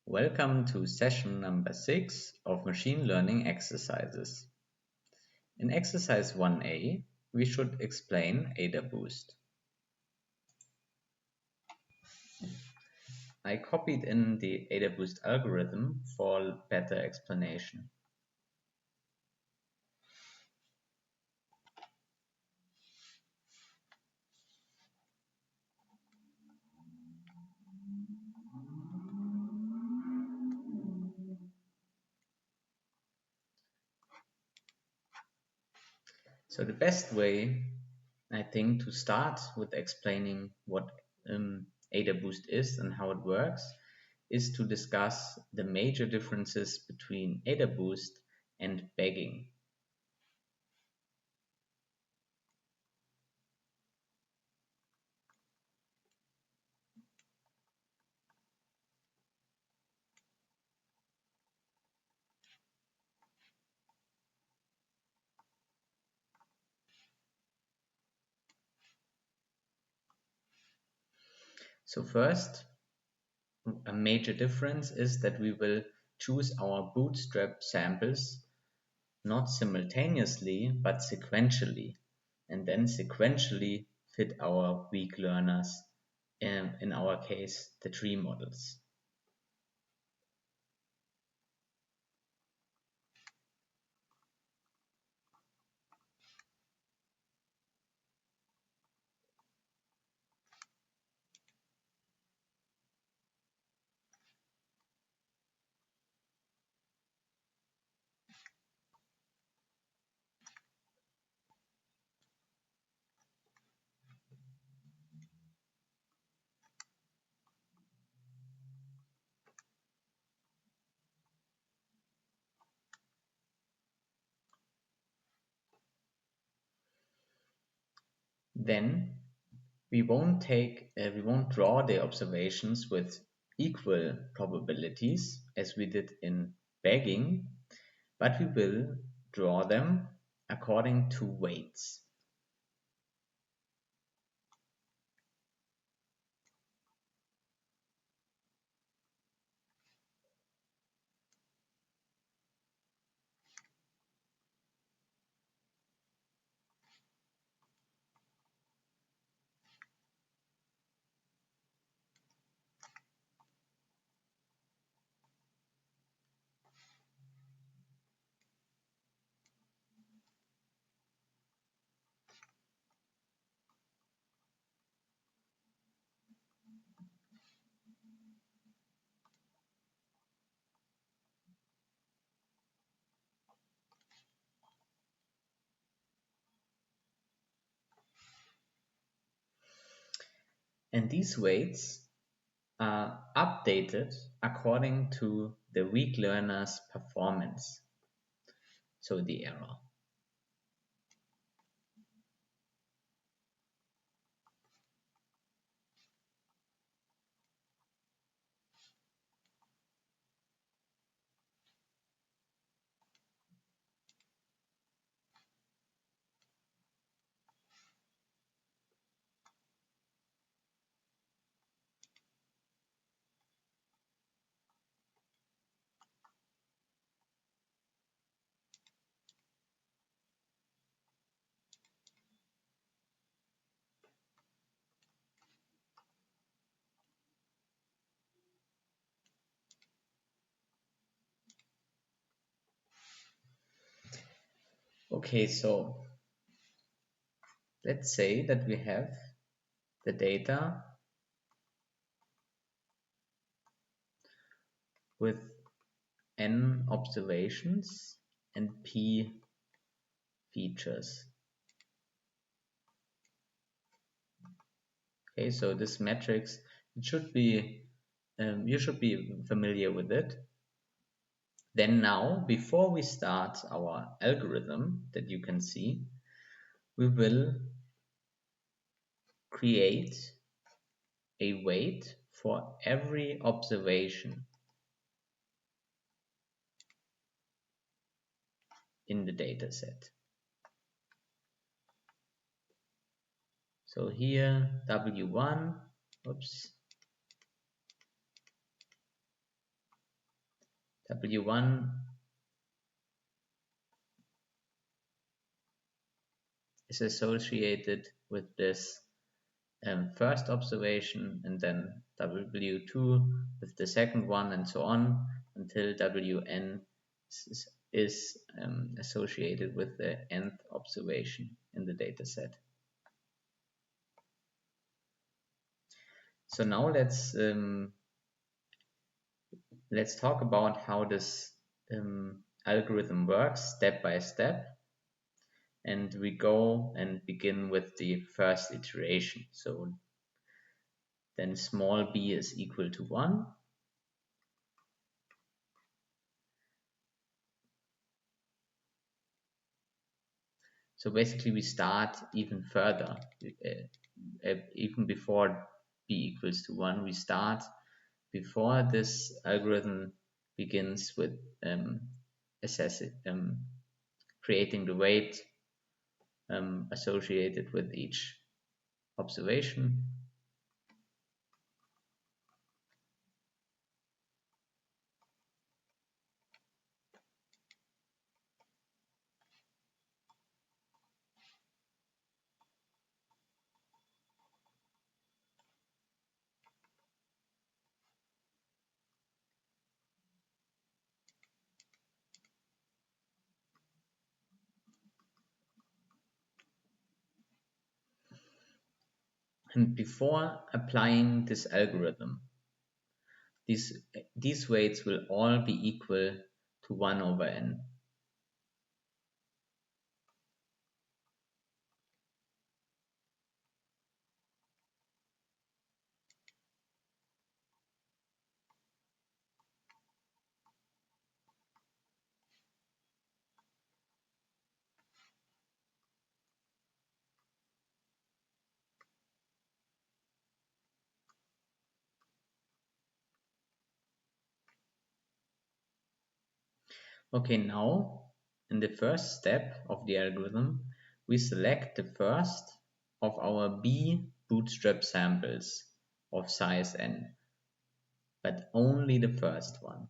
Welcome to session number 6 of machine learning exercises. In exercise 1a, we should explain AdaBoost. I copied in the AdaBoost algorithm for better explanation. So the best way, I think, to start with explaining what AdaBoost is and how it works is to discuss the major differences between AdaBoost and bagging. So first, a major difference is that we will choose our bootstrap samples not simultaneously but sequentially, and then sequentially fit our weak learners, in our case the tree models. Then we won't draw the observations with equal probabilities as we did in bagging, but we will draw them according to weights. And these weights are updated according to the weak learner's performance, so the error. Okay, so let's say that we have the data with n observations and p features. Okay, so this matrix, it should be you should be familiar with it. Then now, before we start our algorithm that you can see, we will create a weight for every observation in the data set. So here W1, oops, W1 is associated with this first observation, and then W2 with the second one, and so on until Wn is associated with the nth observation in the dataset. So now let's talk about how this algorithm works step by step. And we go and begin with the first iteration. So then small b is equal to 1. So basically we start even further, even before b equals to 1, we start before this algorithm begins with assessing, creating the weight associated with each observation. And before applying this algorithm, these weights will all be equal to 1 over n. Okay, now in the first step of the algorithm, we select the first of our B bootstrap samples of size n, but only the first one.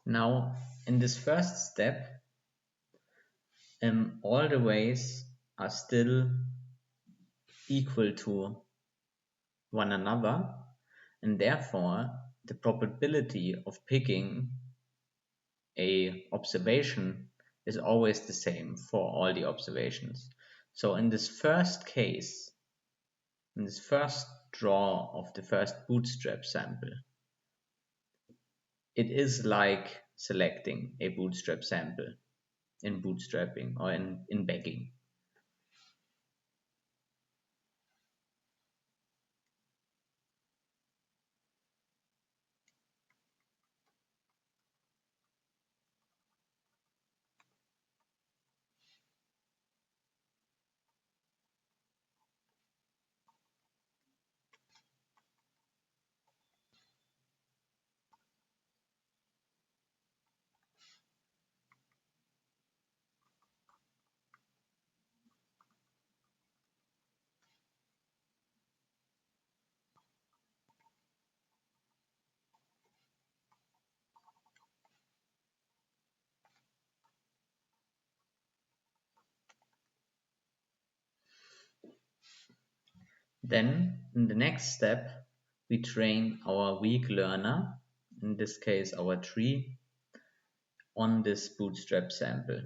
Now, in this first step, all the weights are still equal to one another, and therefore the probability of picking a observation is always the same for all the observations. So in this first case, in this first draw of the first bootstrap sample, it is like selecting a bootstrap sample in bootstrapping or in bagging. Then in the next step, we train our weak learner, in this case our tree, on this bootstrap sample.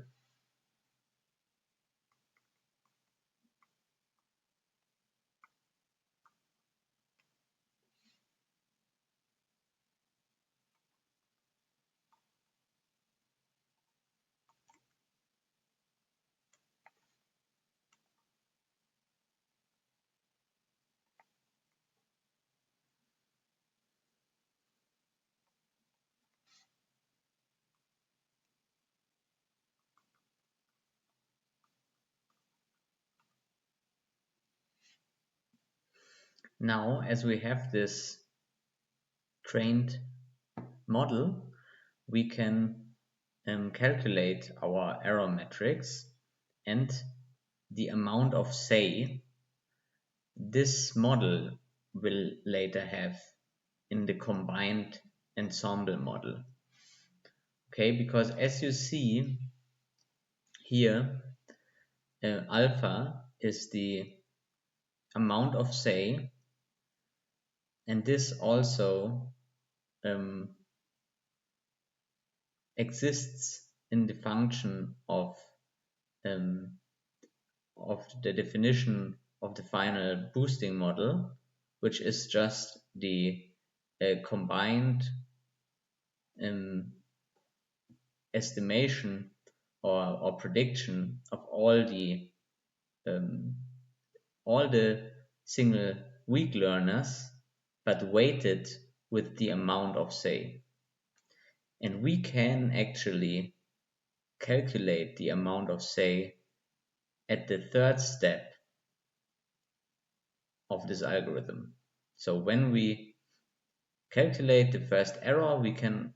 Now, as we have this trained model, we can calculate our error matrix and the amount of say this model will later have in the combined ensemble model. Okay, because as you see here, alpha is the amount of say, and this also um, exists in the function um, of the definition of the final boosting model, which is just the combined um, estimation or prediction of um, all the single weak learners, but weighted with the amount of say. And we can actually calculate the amount of say at the third step of this algorithm. So when we calculate the first error, we can,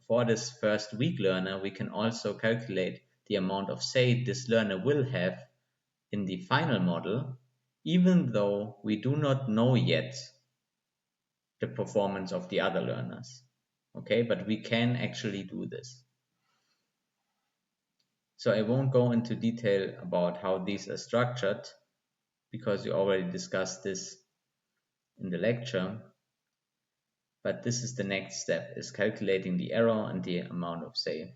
for this first weak learner, we can also calculate the amount of say this learner will have in the final model, even though we do not know yet the performance of the other learners. Okay, but we can actually do this. So I won't go into detail about how these are structured because we already discussed this in the lecture. But this is the next step, is calculating the error and the amount of say.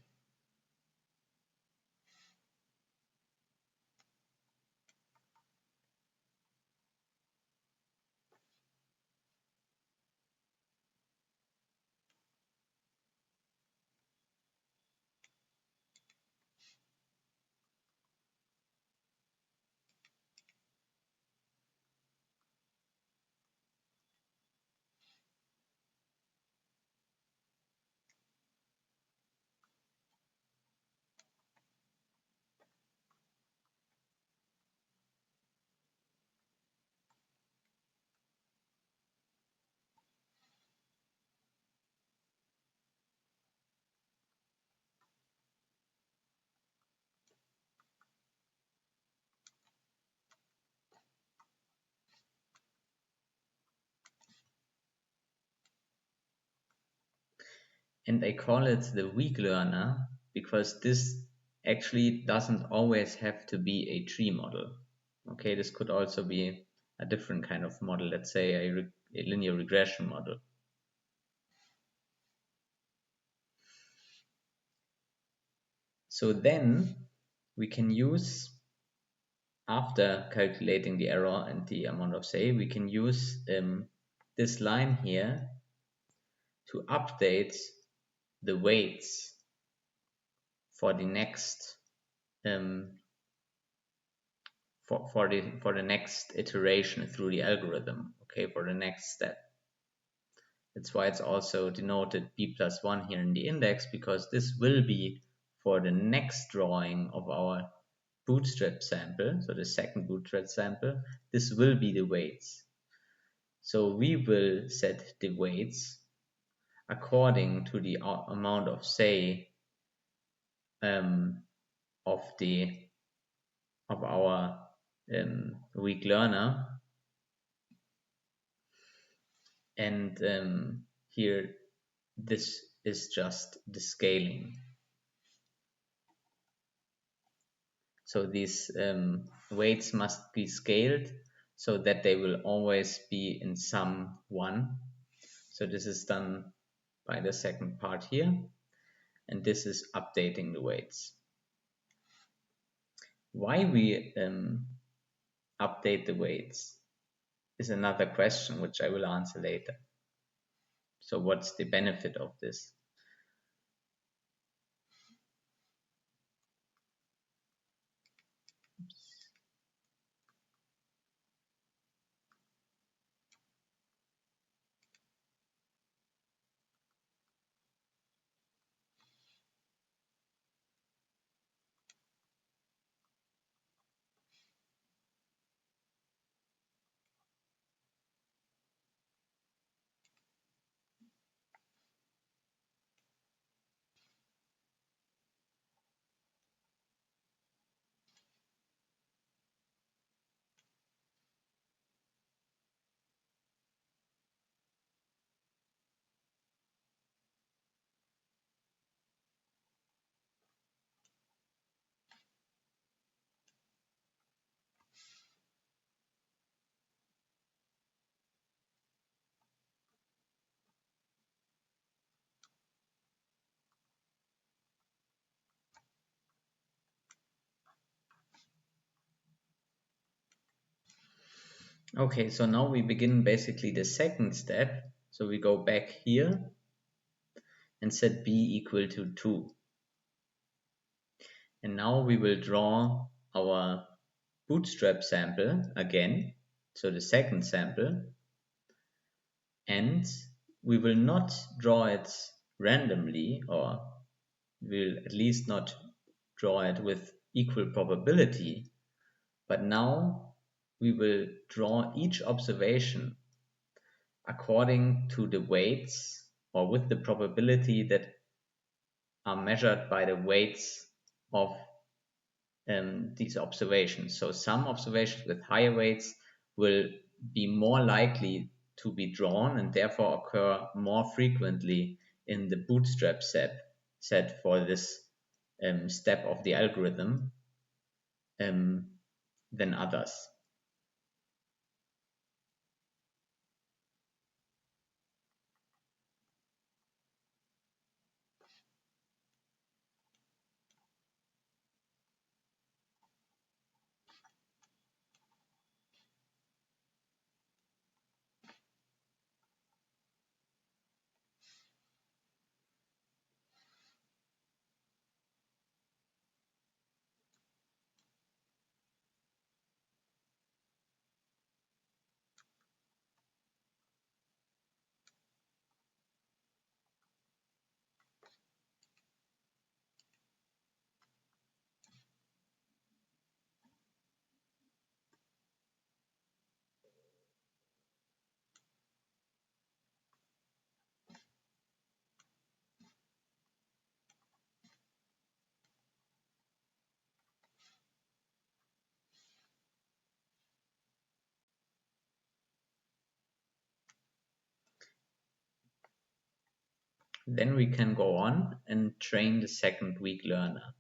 And I call it the weak learner because this actually doesn't always have to be a tree model. Okay, this could also be a different kind of model, let's say a linear regression model. So then we can use, after calculating the error and the amount of say, we can use this line here to update the weights for the next for the next iteration through the algorithm, okay, for the next step. That's why it's also denoted b+1 here in the index, because this will be for the next drawing of our bootstrap sample, so the second bootstrap sample, this will be the weights. So we will set the weights according to the amount of say of our weak learner, and here this is just the scaling. So these weights must be scaled so that they will always be in sum 1. So this is done by the second part here, and this is updating the weights. Why we update the weights is another question which I will answer later. So what's the benefit of this? Okay, so now we begin basically the second step. So we go back here and set b equal to 2. And now we will draw our bootstrap sample again, so the second sample, and we will not draw it randomly, or we'll at least not draw it with equal probability, but now we will draw each observation according to the weights or with the probability that are measured by the weights of these observations. So some observations with higher weights will be more likely to be drawn and therefore occur more frequently in the bootstrap set for this step of the algorithm um, than others. Then we can go on and train the second weak learner.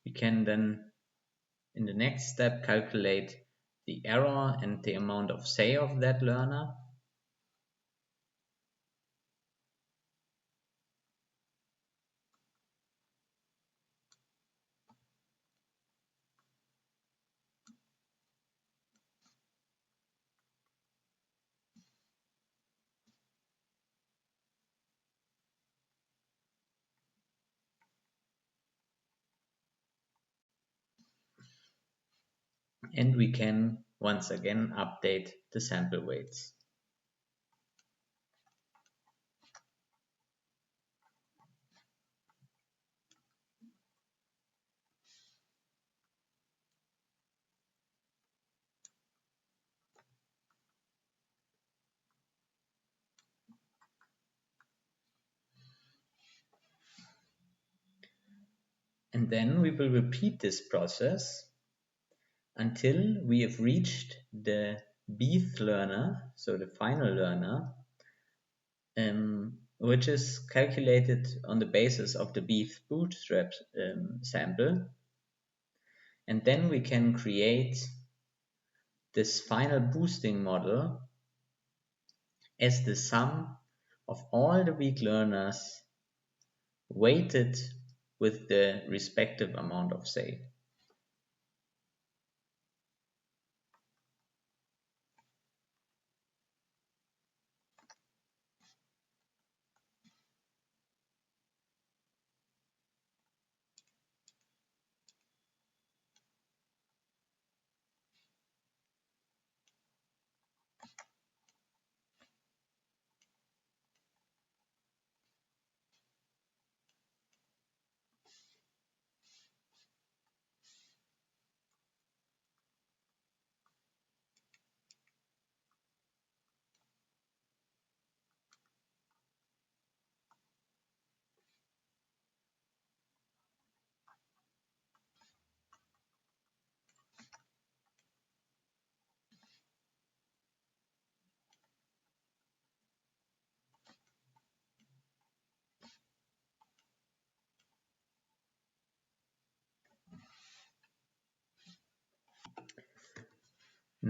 We can then, in the next step, calculate the error and the amount of say of that learner. And we can once again update the sample weights. And then we will repeat this process until we have reached the bth learner, so the final learner, which is calculated on the basis of the bth bootstrap sample. And then we can create this final boosting model as the sum of all the weak learners weighted with the respective amount of say.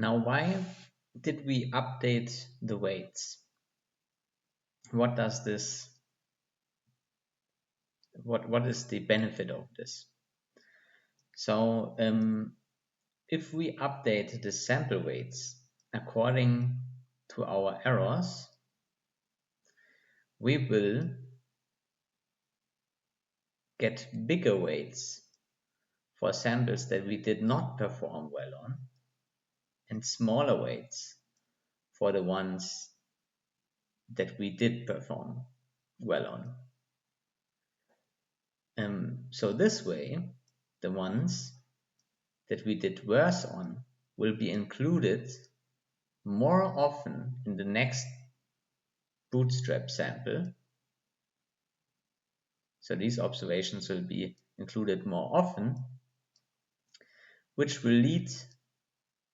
Now, why did we update the weights? What does this, what is the benefit of this? So if we update the sample weights according to our errors, we will get bigger weights for samples that we did not perform well on, and smaller weights for the ones that we did perform well on. So this way, the ones that we did worse on will be included more often in the next bootstrap sample. So these observations will be included more often, which will lead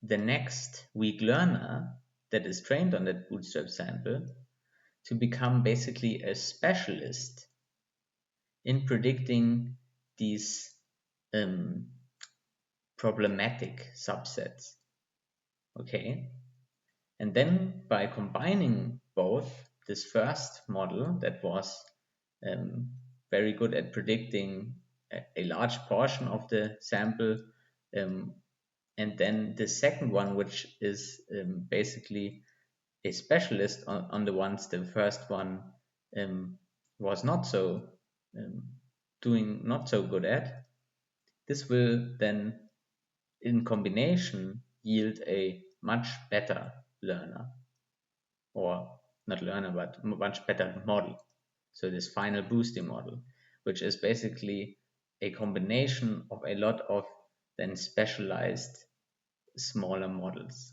the next weak learner that is trained on that bootstrap sample to become basically a specialist in predicting these problematic subsets. Okay, and then by combining both, this first model that was very good at predicting a large portion of the sample, and then the second one, which is basically a specialist on the ones the first one was not so doing not so good at. This will then in combination yield a much better learner, or not learner but much better model. So this final boosting model, which is basically a combination of a lot of then specialized smaller models.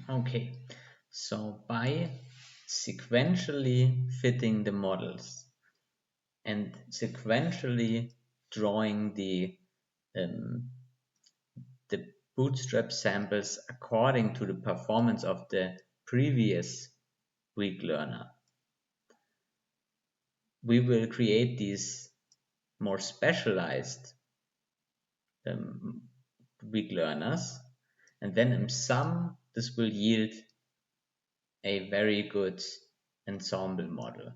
Okay, so by sequentially fitting the models and sequentially drawing um, the bootstrap samples according to the performance of the previous weak learner, we will create these more specialized weak learners, and then in sum this will yield a very good ensemble model.